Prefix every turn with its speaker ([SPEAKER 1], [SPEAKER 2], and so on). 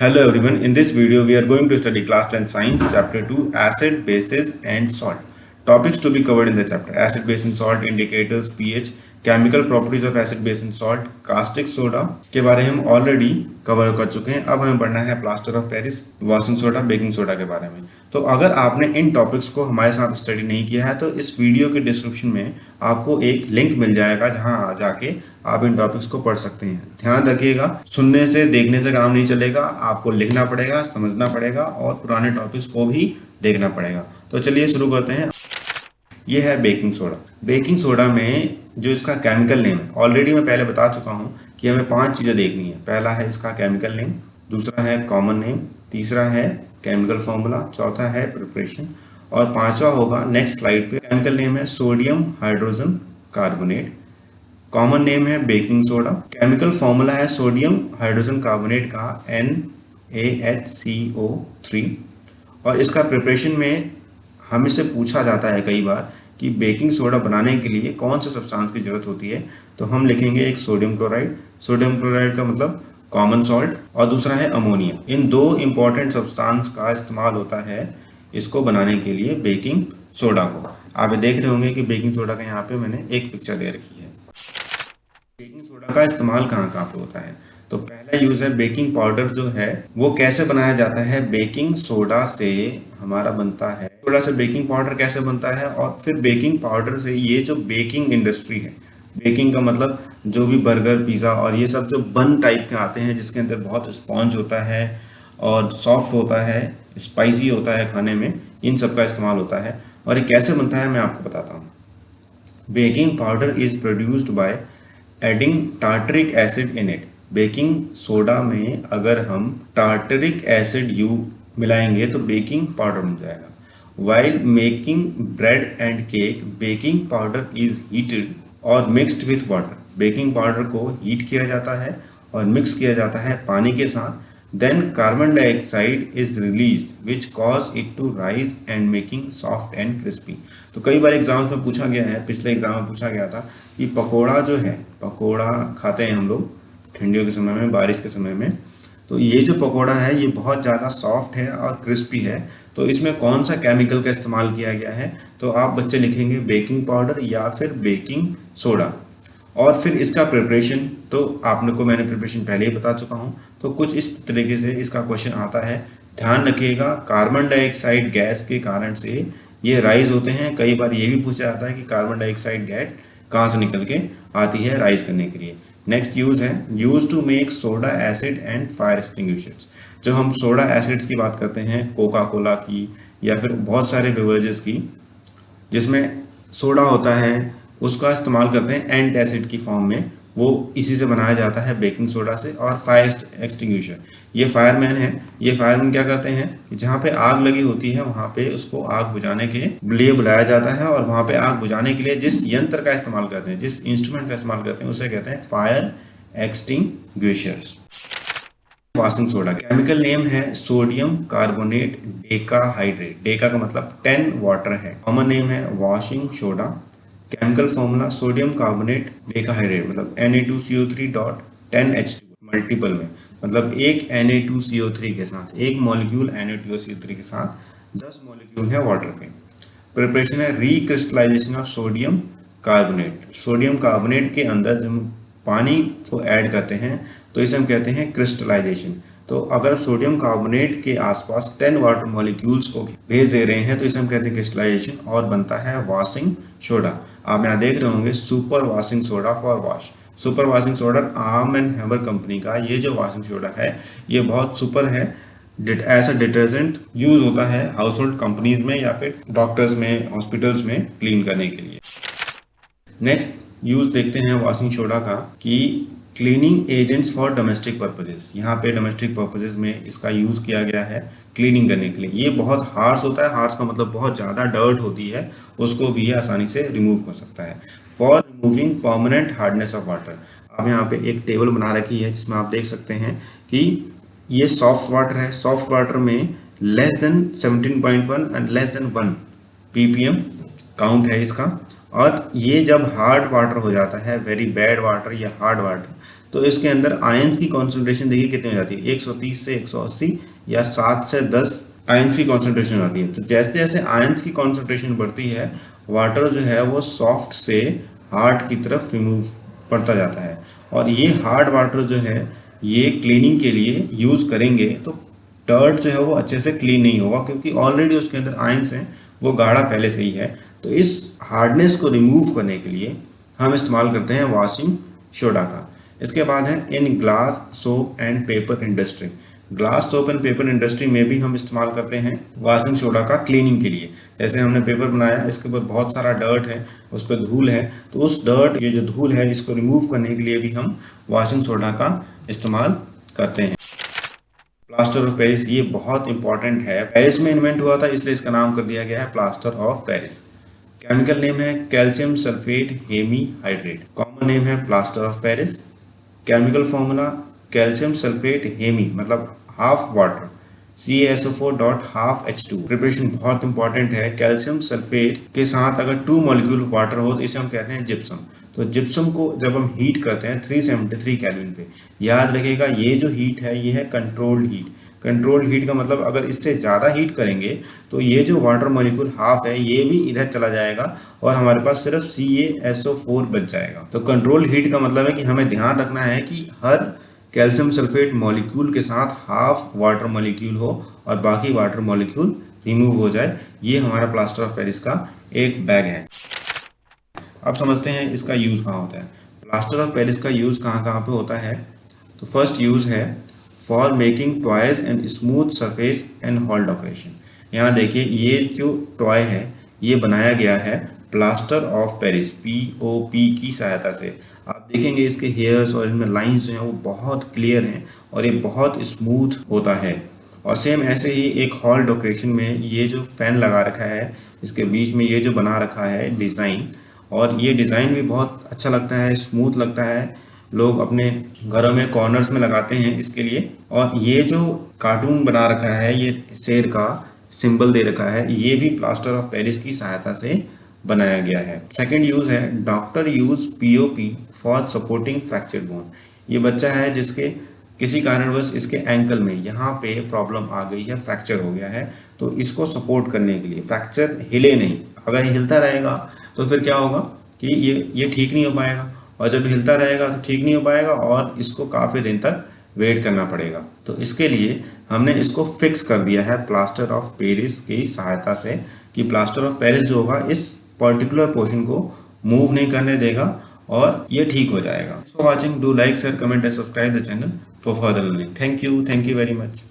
[SPEAKER 1] Hello everyone, in this video we are going to study class 10 science chapter 2 acid, bases and salt. Topics to be covered in the chapter: acid, base and salt, indicators, pH, chemical properties of acid, base and salt, caustic soda के बारे में हम already cover कर चुके हैं। अब हमें पढ़ना है plaster of Paris, washing soda, baking soda के बारे में। तो अगर आपने इन टॉपिक्स को हमारे साथ स्टडी नहीं किया है तो इस वीडियो के डिस्क्रिप्शन में आपको एक लिंक मिल जाएगा जहां जाके आप इन टॉपिक्स को पढ़ सकते हैं। ध्यान रखिएगा, सुनने से देखने से काम नहीं चलेगा, आपको लिखना पड़ेगा, समझना पड़ेगा और पुराने टॉपिक्स को भी देखना पड़ेगा। तो चलिए शुरू करते हैं। ये है बेकिंग सोडा। बेकिंग सोडा में जो इसका केमिकल नेम है, ऑलरेडी मैं पहले बता चुका हूँ कि हमें 5 चीज़ें देखनी है। पहला है इसका केमिकल नेम, दूसरा है कॉमन नेम, तीसरा है केमिकल फॉर्मूला, चौथा है प्रिपरेशन और पांचवा होगा नेक्स्ट स्लाइड पे। केमिकल नेम है sodium hydrogen carbonate, common name है बेकिंग सोडा, केमिकल फॉर्मूला है सोडियम हाइड्रोजन कार्बोनेट का NaHCO3 और इसका प्रिपरेशन में हमें से पूछा जाता है कई बार कि बेकिंग सोडा बनाने के लिए कौन से सब्सटेंस की जरूरत होती है। तो हम लिखेंगे एक सोडियम क्लोराइड, सोडियम क्लोराइड का मतलब कॉमन सॉल्ट, और दूसरा है अमोनिया। इन दो इंपॉर्टेंट सब्सटेंस का इस्तेमाल होता है इसको बनाने के लिए, बेकिंग सोडा को। आप देख रहे होंगे कि बेकिंग सोडा का यहाँ पे मैंने एक पिक्चर दे रखी है। बेकिंग सोडा का इस्तेमाल कहाँ कहाँ पे होता है? तो पहला यूज है बेकिंग पाउडर। जो है वो कैसे बनाया जाता है? बेकिंग सोडा से हमारा बनता है, सोडा से बेकिंग पाउडर कैसे बनता है, और फिर बेकिंग पाउडर से ये जो बेकिंग इंडस्ट्री है, बेकिंग का मतलब जो भी बर्गर, पिज़्ज़ा और ये सब जो बन टाइप के आते हैं जिसके अंदर बहुत स्पॉन्ज होता है और सॉफ्ट होता है, स्पाइसी होता है खाने में, इन सब का इस्तेमाल होता है। और ये कैसे बनता है मैं आपको बताता हूँ। Baking powder is produced by adding tartaric acid in it. Baking soda में अगर हम टार्टरिक एसिड मिलाएंगे तो बेकिंग पाउडर बन जाएगा। While making bread and cake, baking powder is heated और mixed with water. Baking powder को हीट किया जाता है और मिक्स किया जाता है पानी के साथ। Then carbon dioxide is released which cause it to rise and making soft and crispy. तो कई बार एग्जाम्स में पूछा गया है, पिछले एग्जाम में पूछा गया था कि पकोड़ा जो है, पकोड़ा खाते हैं हम लोग ठंडियों के समय में, बारिश के समय में, तो ये जो पकोड़ा है ये बहुत ज़्यादा सॉफ्ट है और क्रिस्पी है, तो इसमें कौन सा केमिकल का इस्तेमाल किया गया है? तो आप बच्चे लिखेंगे बेकिंग पाउडर या फिर बेकिंग सोडा। और फिर इसका प्रिपरेशन तो आपने को मैंने प्रिपरेशन पहले ही बता चुका हूँ। तो कुछ इस तरीके से इसका क्वेश्चन आता है। ध्यान रखिएगा, कार्बन डाइऑक्साइड गैस के कारण से ये राइज होते हैं। कई बार ये भी पूछा जाता है कि कार्बन डाइऑक्साइड गैस कहाँ से निकल के आती है राइज करने के लिए। नेक्स्ट यूज है use to make soda acid and fire extinguishers. जब हम सोडा एसिड्स की बात करते हैं, कोका कोला की या फिर बहुत सारे बेवरेजेस की जिसमें सोडा होता है, उसका इस्तेमाल करते हैं एंटासिड की फॉर्म में, वो इसी से बनाया जाता है बेकिंग सोडा से। और फायर एक्सटिंग्विशर, ये फायरमैन है। ये फायरमैन क्या करते हैं कि जहाँ पे आग लगी होती है वहाँ पे उसको आग बुझाने के लिए बुलाया जाता है, और वहाँ पे आग बुझाने के लिए जिस यंत्र का इस्तेमाल करते हैं, जिस इंस्ट्रूमेंट का इस्तेमाल करते हैं, उसे कहते हैं fire extinguishers. Washing soda, chemical name है सोडियम कार्बोनेट डेकाहाइड्रेट। डेका का मतलब 10 वाटर है। कॉमन नेम है washing soda. Chemical formula sodium carbonate decahydrate मतलब Na2CO3.10H2 मल्टीपल में, मतलब एक Na2CO3 के साथ, एक मॉलिक्यूल Na2CO3 के साथ 10 मॉलिक्यूल है वाटर के। प्रिपरेशन है recrystallisation of sodium carbonate. Sodium carbonate के अंदर जब हम पानी को ऐड करते हैं तो इसे हम कहते हैं क्रिस्टलाइजेशन। तो अगर सोडियम कार्बोनेट के आसपास 10 वाटर मॉलिक्यूल्स को भेज दे रहे हैं तो इसे हम कहते हैं क्रिस्टलाइजेशन, और बनता है वॉशिंग सोडा। आप यहाँ देख रहे होंगे super washing soda for wash. Super washing soda arm and hammer company का ये जो वॉशिंग सोडा है ये बहुत सुपर है। ऐसा डिटर्जेंट यूज होता है हाउस होल्ड कंपनीज में या फिर डॉक्टर्स में, हॉस्पिटल्स में क्लीन करने के लिए। नेक्स्ट यूज देखते हैं वॉशिंग सोडा का कि cleaning agents for domestic purposes. यहाँ पे डोमेस्टिक पर्पजेस में इसका यूज किया गया है क्लीनिंग करने के लिए। ये बहुत हार्श होता है, हार्श का मतलब बहुत ज़्यादा डर्ट होती है, उसको भी आसानी से रिमूव कर सकता है। For removing permanent hardness of water, आप यहाँ पे एक टेबल बना रखी है जिसमें आप देख सकते हैं कि ये सॉफ्ट वाटर है। सॉफ्ट वाटर में less than 17.1 and less than 1 ppm count है इसका। और ये जब हार्ड वाटर हो जाता है, वेरी बैड वाटर या हार्ड वाटर, तो इसके अंदर आयंस की कॉन्सेंट्रेशन देखिए कितनी हो जाती है, 130 से 180 या 7 से 10 आयंस की कॉन्सेंट्रेशन आती है। तो जैसे जैसे आयंस की कॉन्सेंट्रेशन बढ़ती है, वाटर जो है वो सॉफ्ट से हार्ड की तरफ रिमूव पड़ता जाता है। और ये हार्ड वाटर जो है ये क्लीनिंग के लिए यूज़ करेंगे तो डर्ट जो है वो अच्छे से क्लीन नहीं होगा, क्योंकि ऑलरेडी उसके अंदर आयंस हैं, वो गाढ़ा पहले से ही है। तो इस हार्डनेस को रिमूव करने के लिए हम इस्तेमाल करते हैं वॉशिंग सोडा का। इसके बाद है in glass soap and paper industry. Glass soap and paper industry में भी हम इस्तेमाल करते हैं वॉशिंग सोडा का क्लीनिंग के लिए। जैसे हमने पेपर बनाया, इसके ऊपर बहुत सारा डर्ट है, उस पर धूल है, तो उस डर्ट, ये जो धूल है, इसको रिमूव करने के लिए भी हम वॉशिंग सोडा का इस्तेमाल करते हैं। प्लास्टर ऑफ पेरिस, ये बहुत इंपॉर्टेंट है, पेरिस में इन्वेंट हुआ था, इसलिए इसका नाम कर दिया गया है plaster of Paris. Chemical name है calcium sulphate hemi hydrate. Common name है plaster of Paris. Chemical formula calcium sulphate hemi मतलब half water CaSO4 dot half H2। Preparation बहुत इंपॉर्टेंट है। कैल्शियम सल्फेट के साथ अगर 2 मॉलिक्यूल वाटर हो तो इसे हम कहते हैं जिप्सम। तो जिप्सम को जब हम हीट करते हैं 373 केल्विन पे, याद रखिएगा ये जो हीट है ये है कंट्रोल्ड हीट। कंट्रोल्ड हीट का मतलब अगर इससे ज़्यादा हीट करेंगे तो ये जो वाटर मॉलिक्यूल हाफ है ये भी इधर चला जाएगा और हमारे पास सिर्फ CaSO4 बच जाएगा। तो कंट्रोल हीट का मतलब है कि हमें ध्यान रखना है कि हर कैल्शियम सल्फेट मॉलिक्यूल के साथ हाफ वाटर मॉलिक्यूल हो और बाकी वाटर मॉलिक्यूल रिमूव हो जाए। ये हमारा प्लास्टर ऑफ पेरिस का एक बैग है। अब समझते हैं इसका यूज़ कहाँ होता है। प्लास्टर ऑफ पेरिस का यूज़ कहाँ कहाँ पे होता है। तो फर्स्ट यूज़ है for making toys and smooth surface and hall decoration. यहाँ देखिए ये जो टॉय है ये बनाया गया है प्लास्टर ऑफ पेरिस POP की सहायता से। आप देखेंगे इसके हेयर्स और इनमें लाइंस जो हैं वो बहुत क्लियर हैं और ये बहुत स्मूथ होता है। और सेम ऐसे ही एक हॉल डेकोरेशन में ये जो फैन लगा रखा है, इसके बीच में ये जो बना रखा है डिज़ाइन, और ये डिज़ाइन भी बहुत अच्छा लगता है, स्मूथ लगता है। लोग अपने घरों में कॉर्नर्स में लगाते हैं इसके लिए। और ये जो कार्टून बना रखा है, ये शेर का सिंबल दे रखा है, ये भी प्लास्टर ऑफ पेरिस की सहायता से बनाया गया है। सेकंड यूज़ है doctor use POP for supporting fracture bone. ये बच्चा है जिसके किसी कारणवश इसके एंकल में यहाँ पे प्रॉब्लम आ गई है, फ्रैक्चर हो गया है, तो इसको सपोर्ट करने के लिए, फ्रैक्चर हिले नहीं, अगर हिलता रहेगा तो फिर क्या होगा कि ये ठीक नहीं हो पाएगा, और जब हिलता रहेगा तो ठीक नहीं हो पाएगा और इसको काफ़ी दिन तक वेट करना पड़ेगा। तो इसके लिए हमने इसको फिक्स कर दिया है प्लास्टर ऑफ पेरिस की सहायता से, कि प्लास्टर ऑफ पेरिस जो होगा इस पर्टिकुलर पोर्शन को मूव नहीं करने देगा और ये ठीक हो जाएगा। सो watching, do like, share, comment and subscribe the channel for further learning. Thank you very much.